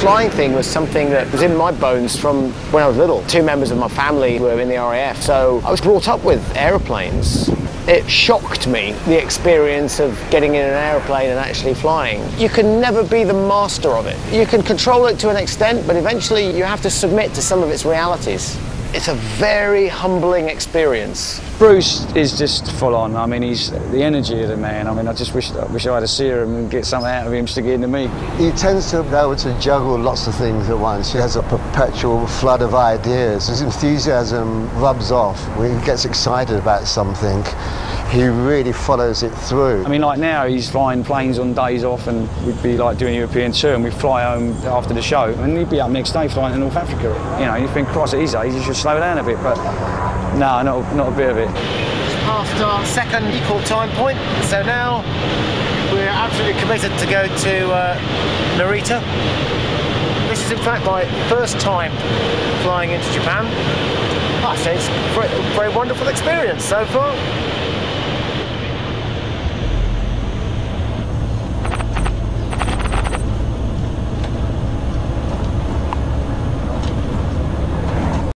flying thing was something that was in my bones from when I was little. Two members of my family were in the RAF, so I was brought up with aeroplanes. It shocked me, the experience of getting in an aeroplane and actually flying. You can never be the master of it. You can control it to an extent, but eventually you have to submit to some of its realities. It's a very humbling experience. Bruce is just full on. I mean, he's the energy of the man. I mean, I just wish I had a serum and get something out of him to get into me. He tends to be able to juggle lots of things at once. He has a perpetual flood of ideas. His enthusiasm rubs off. When he gets excited about something, he really follows it through. I mean, like now, he's flying planes on days off, and we'd be like doing a European tour, and we'd fly home after the show, and he'd be up next day flying to North Africa. You know, you think, Christ, at his age, he should slow down a bit, but no, not a bit of it. Just past our second equal time point, so now we're absolutely committed to go to Narita. This is in fact my first time flying into Japan. I say it's a very wonderful experience so far.